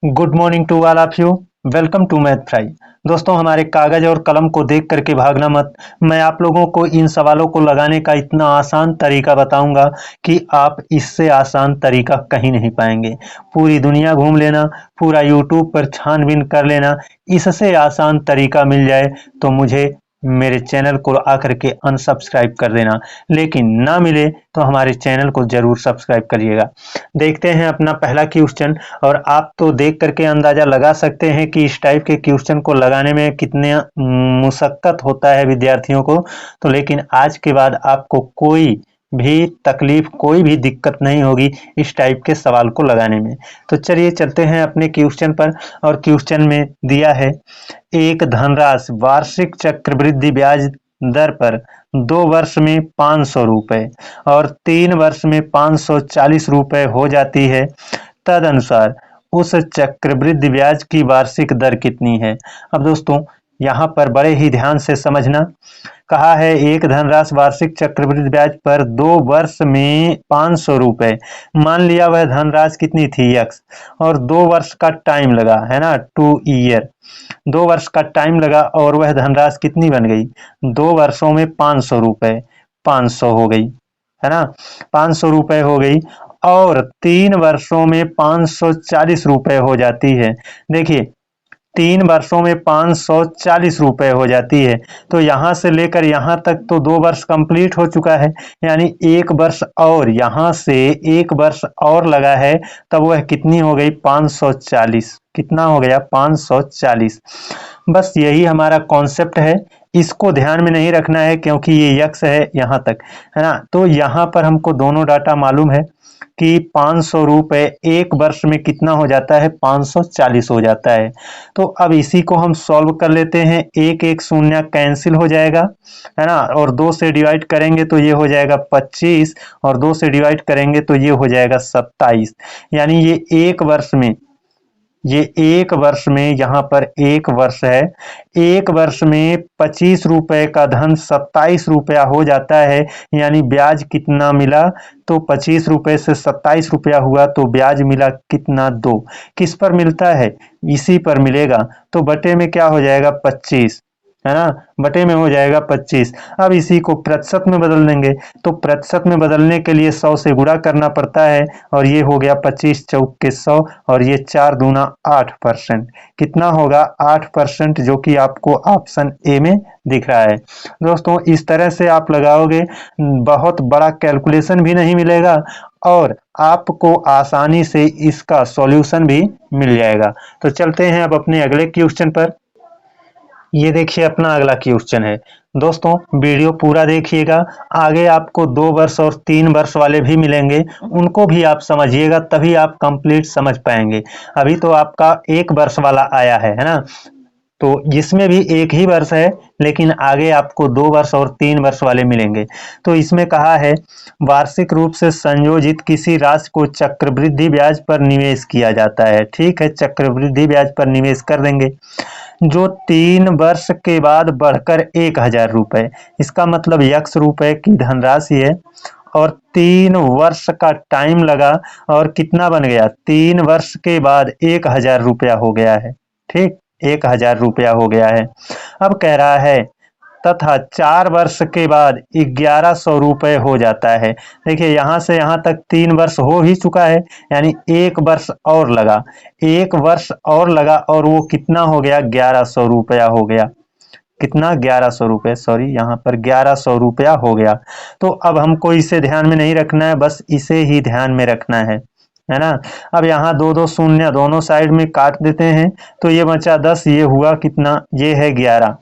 Good morning to all of you. Welcome to Math Fry. दोस्तों, हमारे कागज और कलम को देख करके भागना मत। मैं आप लोगों को इन सवालों को लगाने का इतना आसान तरीका बताऊंगा कि आप इससे आसान तरीका कहीं नहीं पाएंगे। पूरी दुनिया घूम लेना, पूरा यूट्यूब पर छानबीन कर लेना, इससे आसान तरीका मिल जाए तो मुझे मेरे चैनल को आकर के अनसब्सक्राइब कर देना, लेकिन ना मिले तो हमारे चैनल को जरूर सब्सक्राइब करिएगा। देखते हैं अपना पहला क्वेश्चन। और आप तो देख करके अंदाजा लगा सकते हैं कि इस टाइप के क्वेश्चन को लगाने में कितने मुशक्कत होता है विद्यार्थियों को। तो लेकिन आज के बाद आपको कोई भी तकलीफ, कोई भी दिक्कत नहीं होगी इस टाइप के सवाल को लगाने में। तो चलिए चलते हैं अपने क्वेश्चन पर। और क्वेश्चन में दिया है, एक धनराशि वार्षिक चक्रवृद्धि ब्याज दर पर 2 वर्ष में 500 रुपए और 3 वर्ष में 540 रुपए हो जाती है। तदनुसार उस चक्रवृद्धि ब्याज की वार्षिक दर कितनी है। अब दोस्तों, यहाँ पर बड़े ही ध्यान से समझना। कहा है एक धनराशि वार्षिक चक्रवृद्धि ब्याज पर 2 वर्ष में 500 रुपए। मान लिया वह धनराशि कितनी थी, यक्स, और 2 वर्ष का टाइम लगा है ना, 2 ईयर। 2 वर्ष का टाइम लगा और वह धनराशि कितनी बन गई, 2 वर्षों में 500 रुपए। 500 हो गई, है ना, 500 रुपए हो गई। और 3 वर्षों में 540 रुपए हो जाती है। देखिए, 3 वर्षों में 540 रुपए हो जाती है। तो यहाँ से लेकर यहाँ तक तो 2 वर्ष कंप्लीट हो चुका है, यानी 1 वर्ष और यहाँ से 1 वर्ष और लगा है, तब वह कितनी हो गई, 540। कितना हो गया, 540। बस यही हमारा कॉन्सेप्ट है। इसको ध्यान में नहीं रखना है क्योंकि ये यक्स है यहाँ तक, है ना। तो यहाँ पर हमको दोनों डाटा मालूम है कि 500 रुपए 1 वर्ष में कितना हो जाता है, 540 हो जाता है। तो अब इसी को हम सॉल्व कर लेते हैं। एक एक शून्य कैंसिल हो जाएगा, है ना, और 2 से डिवाइड करेंगे तो ये हो जाएगा 25, और 2 से डिवाइड करेंगे तो ये हो जाएगा 27। यानी ये एक वर्ष में यहाँ पर 1 वर्ष है, 1 वर्ष में 25 रुपए का धन 27 रुपया हो जाता है। यानी ब्याज कितना मिला, तो 25 रुपए से 27 रुपया हुआ तो ब्याज मिला कितना, 2। किस पर मिलता है, इसी पर मिलेगा। तो बटे में क्या हो जाएगा, 25, है ना, बटे में हो जाएगा 25। अब इसी को प्रतिशत में बदल देंगे। तो प्रतिशत में बदलने के लिए 100 से गुणा करना पड़ता है, और ये हो गया 25 चौक के 100, और ये 4 दूना 8%। कितना होगा, 8%, जो कि आपको ऑप्शन ए में दिख रहा है। दोस्तों, इस तरह से आप लगाओगे, बहुत बड़ा कैलकुलेशन भी नहीं मिलेगा और आपको आसानी से इसका सॉल्यूशन भी मिल जाएगा। तो चलते हैं अब अपने अगले क्वेश्चन पर। ये देखिए अपना अगला क्वेश्चन है। दोस्तों, वीडियो पूरा देखिएगा, आगे आपको 2 वर्ष और 3 वर्ष वाले भी मिलेंगे, उनको भी आप समझिएगा, तभी आप कंप्लीट समझ पाएंगे। अभी तो आपका 1 वर्ष वाला आया है ना, तो जिसमें भी एक ही वर्ष है, लेकिन आगे आपको 2 वर्ष और 3 वर्ष वाले मिलेंगे। तो इसमें कहा है, वार्षिक रूप से संयोजित किसी राशि को चक्रवृद्धि ब्याज पर निवेश किया जाता है। ठीक है, चक्रवृद्धि ब्याज पर निवेश कर देंगे, जो 3 वर्ष के बाद बढ़कर 1,000 रुपए। इसका मतलब यक्स रुपए की धनराशि है, और 3 वर्ष का टाइम लगा, और कितना बन गया, 3 वर्ष के बाद 1,000 रुपया हो गया है। ठीक, 1,000 रुपया हो गया है। अब कह रहा है, तथा 4 वर्ष के बाद 1100 रुपए हो जाता है। देखिए, यहाँ से यहाँ तक 3 वर्ष हो ही चुका है, यानी 1 वर्ष और लगा, 1 वर्ष और लगा, और वो कितना हो गया, 1100 रुपया हो गया। कितना, 1100 रुपये, सॉरी, यहाँ पर 1100 रुपया हो गया। तो अब हमको इसे ध्यान में नहीं रखना है, बस इसे ही ध्यान में रखना है ना। अब यहाँ दो दो शून्य दोनों साइड में काट देते हैं, तो ये बचा 10, ये हुआ कितना, ये है 11,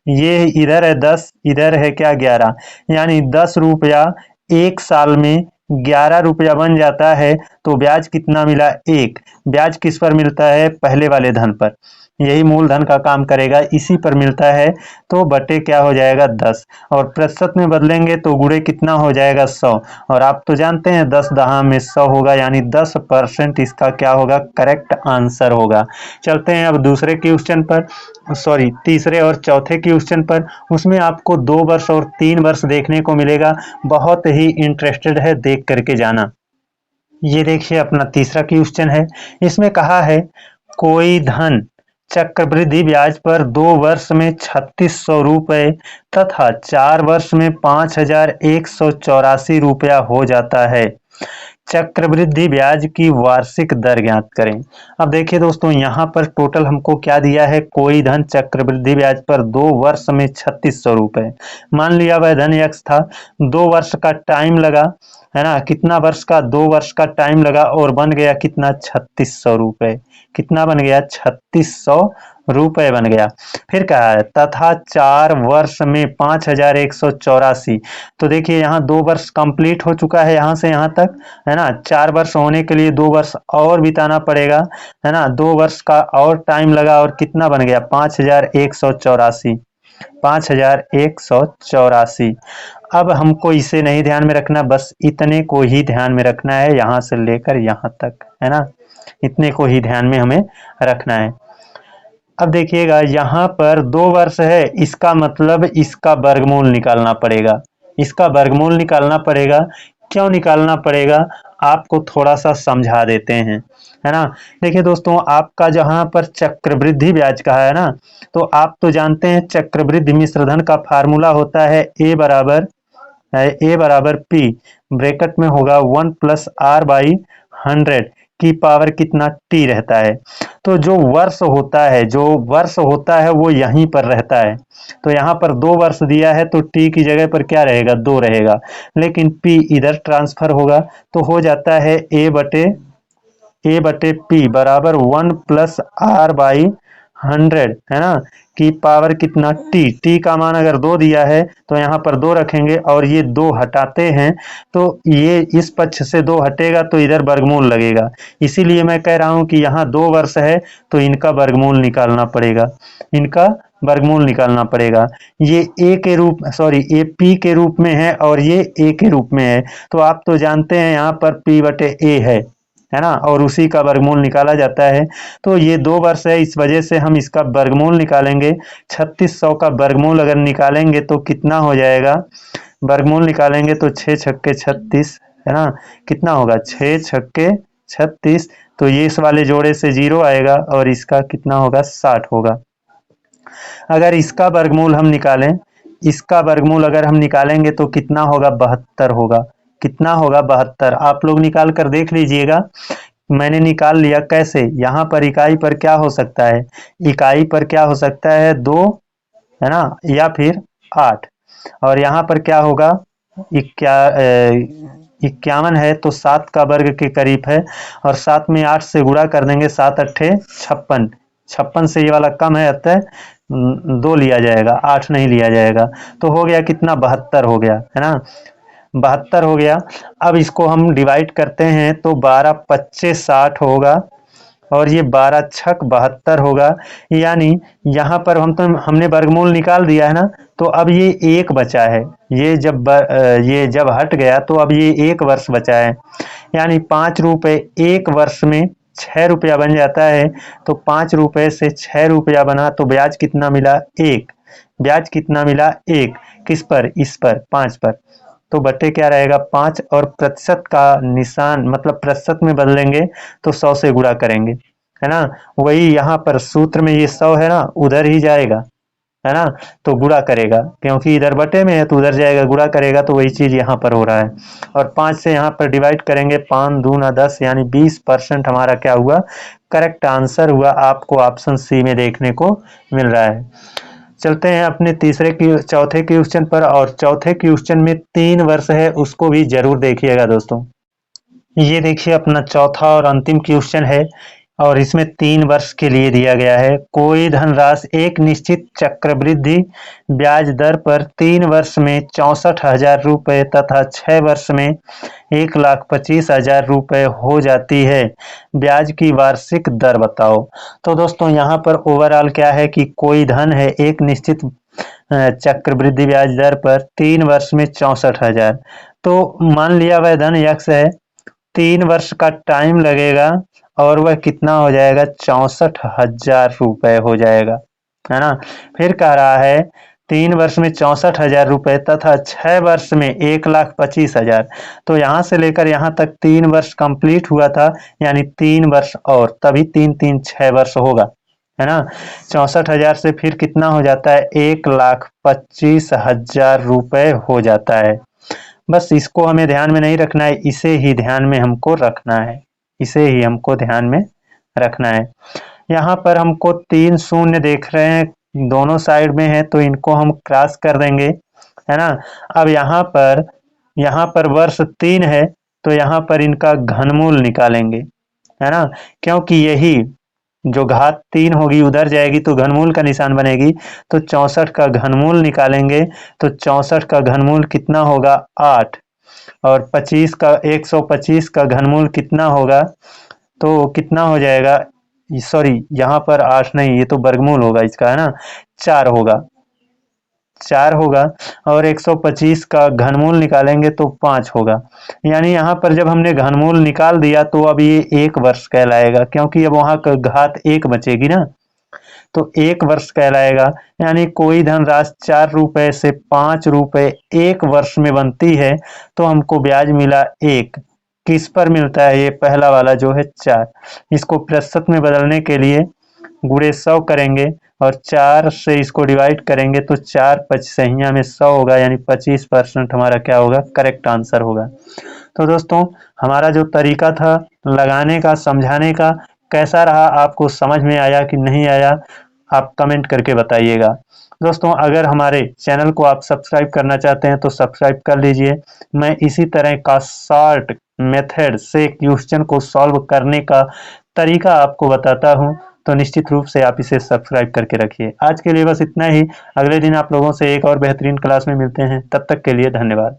ये इधर है 10, इधर है क्या, 11। यानी 10 रुपया 1 साल में 11 रुपया बन जाता है। तो ब्याज कितना मिला, 1। ब्याज किस पर मिलता है, पहले वाले धन पर, यही मूलधन का काम करेगा, इसी पर मिलता है। तो बटे क्या हो जाएगा, 10, और प्रतिशत में बदलेंगे तो गुणे कितना हो जाएगा, 100। और आप तो जानते हैं 10 दहा में 100 होगा, यानी 10% इसका क्या होगा, करेक्ट आंसर होगा। चलते हैं अब दूसरे क्वेश्चन पर, सॉरी, तीसरे और चौथे क्वेश्चन पर। उसमें आपको 2 वर्ष और 3 वर्ष देखने को मिलेगा, बहुत ही इंटरेस्टेड है, देख करके जाना। ये देखिए अपना तीसरा क्वेश्चन है। इसमें कहा है, कोई धन चक्रवृद्धि ब्याज पर 2 वर्ष में 3600 रुपये तथा 4 वर्ष में 5184 रुपया हो जाता है। चक्रवृद्धि ब्याज की वार्षिक दर ज्ञात करें। अब देखिए दोस्तों, यहाँ पर टोटल हमको क्या दिया है, कोई धन चक्रवृद्धि ब्याज पर 2 वर्ष में 3600 रुपये। मान लिया वह धन x था, 2 वर्ष का टाइम लगा, है ना, कितना वर्ष का, 2 वर्ष का टाइम लगा और बन गया कितना, 3600 रुपये। कितना बन गया, 3600 रुपये बन गया। फिर कहा है तथा 4 वर्ष में 5184। तो देखिए यहाँ 2 वर्ष कंप्लीट हो चुका है यहाँ से यहाँ तक, है ना। 4 वर्ष होने के लिए 2 वर्ष और बिताना पड़ेगा, है ना। 2 वर्ष का और टाइम लगा और कितना बन गया, 5184। 5184। अब हमको इसे नहीं ध्यान में रखना, बस इतने को ही ध्यान में रखना है, यहाँ से लेकर यहाँ तक, है ना। इतने को ही ध्यान में हमें रखना है। अब देखिएगा यहाँ पर 2 वर्ष है, इसका मतलब इसका वर्गमूल निकालना पड़ेगा। इसका वर्गमूल निकालना पड़ेगा। क्यों निकालना पड़ेगा, आपको थोड़ा सा समझा देते हैं, है ना। देखिए दोस्तों, आपका जहाँ पर चक्रवृद्धि ब्याज का है ना, तो आप तो जानते हैं चक्रवृद्धि मिश्रधन का फार्मूला होता है ए बराबर पी, ब्रैकेट में होगा 1 + r/100 की पावर कितना, टी रहता है। तो जो वर्ष होता है वो यहीं पर रहता है। तो यहाँ पर 2 वर्ष दिया है तो टी की जगह पर क्या रहेगा, 2 रहेगा, लेकिन पी इधर ट्रांसफर होगा तो हो जाता है ए बटे पी बराबर 1 + r/100, है ना, की पावर कितना, टी का मान अगर 2 दिया है तो यहाँ पर 2 रखेंगे और ये 2 हटाते हैं तो ये इस पक्ष से 2 हटेगा तो इधर वर्गमूल लगेगा। इसीलिए मैं कह रहा हूँ कि यहाँ 2 वर्ष है तो इनका वर्गमूल निकालना पड़ेगा, ये ये पी के रूप में है और ये ए के रूप में है। तो आप तो जानते हैं यहाँ पर पी बटे ए है ना, और उसी का वर्गमूल निकाला जाता है। तो ये 2 वर्ष है, इस वजह से हम इसका वर्गमूल निकालेंगे। 3600 का वर्गमूल अगर निकालेंगे तो कितना हो जाएगा, वर्गमूल निकालेंगे तो 6 छक्के 36, है ना, कितना होगा, 6 छक्के 36। तो ये इस वाले जोड़े से 0 आएगा और इसका कितना होगा, 60 होगा। अगर इसका वर्गमूल अगर हम निकालेंगे तो कितना होगा, 72 होगा। कितना होगा, 72। आप लोग निकाल कर देख लीजिएगा। मैंने निकाल लिया। कैसे, यहाँ पर इकाई पर क्या हो सकता है, 2, है ना, या फिर 8, और यहाँ पर क्या होगा, 51 है तो 7 का वर्ग के करीब है, और 7 में 8 से गुणा कर देंगे, 7 अट्ठे 56, 56 से ये वाला कम है, अतः 2 लिया जाएगा, 8 नहीं लिया जाएगा। तो हो गया कितना, 72 हो गया, है ना, 72 हो गया। अब इसको हम डिवाइड करते हैं तो 12 × 25 = 60 होगा और ये 12 × 6 = 72 होगा। यानी यहाँ पर हमने वर्गमूल निकाल दिया है ना, तो अब ये 1 बचा है। ये जब हट गया तो अब ये 1 वर्ष बचा है, यानी 5 रुपये 1 वर्ष में 6 रुपया बन जाता है। तो 5 रुपये से 6 रुपया बना तो ब्याज कितना मिला, 1। ब्याज कितना मिला, 1। किस पर, इस पर, 5 पर। तो बटे क्या रहेगा, 5, और प्रतिशत का निशान मतलब प्रतिशत में बदलेंगे तो 100 से गुणा करेंगे, है ना। वही यहाँ पर सूत्र में ये 100 है ना, उधर ही जाएगा, है ना, तो गुणा करेगा, क्योंकि इधर बटे में है तो उधर जाएगा, गुणा करेगा, तो वही चीज यहाँ पर हो रहा है। और 5 से यहाँ पर डिवाइड करेंगे, 5 दूना 10, यानी 20% हमारा क्या हुआ, करेक्ट आंसर हुआ। आपको ऑप्शन सी में देखने को मिल रहा है। चलते हैं अपने चौथे क्वेश्चन पर, और चौथे क्वेश्चन में 3 वर्ष है, उसको भी जरूर देखिएगा दोस्तों। ये देखिए अपना चौथा और अंतिम क्वेश्चन है, और इसमें 3 वर्ष के लिए दिया गया है। कोई धनराशि एक निश्चित चक्रवृद्धि ब्याज दर पर 3 वर्ष में 64,000 रुपये तथा 6 वर्ष में 1,25,000 रुपये हो जाती है। ब्याज की वार्षिक दर बताओ। तो दोस्तों यहाँ पर ओवरऑल क्या है कि कोई धन है एक निश्चित चक्रवृद्धि ब्याज दर पर 3 वर्ष में 64,000। तो मान लिया वह धन यक्स है, 3 वर्ष का टाइम लगेगा और वह कितना हो जाएगा, 64,000 रुपये हो जाएगा, है ना। फिर कह रहा है 3 वर्ष में 64,000 रुपये तथा 6 वर्ष में 1,25,000। तो यहाँ से लेकर यहाँ तक 3 वर्ष कंप्लीट हुआ था, यानी 3 वर्ष और, तभी 3 6 वर्ष होगा, है ना। 64,000 से फिर कितना हो जाता है, 1,25,000 रुपये हो जाता है। बस इसको हमें ध्यान में नहीं रखना है, इसे ही ध्यान में हमको रखना है, इसे ही हमको ध्यान में रखना है। यहाँ पर हमको 3 शून्य देख रहे हैं, दोनों साइड में है, तो इनको हम क्रॉस कर देंगे, है ना। अब यहाँ पर वर्ष 3 है, तो यहाँ पर इनका घनमूल निकालेंगे, है ना, क्योंकि यही जो घात 3 होगी उधर जाएगी तो घनमूल का निशान बनेगी, तो 64 का घनमूल निकालेंगे, तो 64 का घनमूल कितना होगा, 8, और 125 का घनमूल कितना होगा, तो कितना हो जाएगा, सॉरी यहाँ पर 8 नहीं, ये तो वर्गमूल होगा इसका, है ना, 4 होगा, 4 होगा, और 125 का घनमूल निकालेंगे तो 5 होगा। यानी यहाँ पर जब हमने घनमूल निकाल दिया तो अब ये 1 वर्ष कहलाएगा, क्योंकि अब वहाँ का घात 1 बचेगी ना, तो 1 वर्ष कहलाएगा। यानी कोई धनराशि 4 रुपए से 5 रुपए 1 वर्ष में बनती है, तो हमको ब्याज मिला 1। किस पर मिलता है, ये पहला वाला जो है 4। इसको प्रतिशत में बदलने के लिए गुणे 100 करेंगे और 4 से इसको डिवाइड करेंगे, तो 4 पचसहिया में 100 होगा, यानी 25% हमारा क्या होगा, करेक्ट आंसर होगा। तो दोस्तों, हमारा जो तरीका था लगाने का, समझाने का, कैसा रहा, आपको समझ में आया कि नहीं आया, आप कमेंट करके बताइएगा। दोस्तों, अगर हमारे चैनल को आप सब्सक्राइब करना चाहते हैं तो सब्सक्राइब कर लीजिए। मैं इसी तरह का शॉर्ट मेथड से क्वेश्चन को सॉल्व करने का तरीका आपको बताता हूं, तो निश्चित रूप से आप इसे सब्सक्राइब करके रखिए। आज के लिए बस इतना ही। अगले दिन आप लोगों से एक और बेहतरीन क्लास में मिलते हैं, तब तक के लिए धन्यवाद।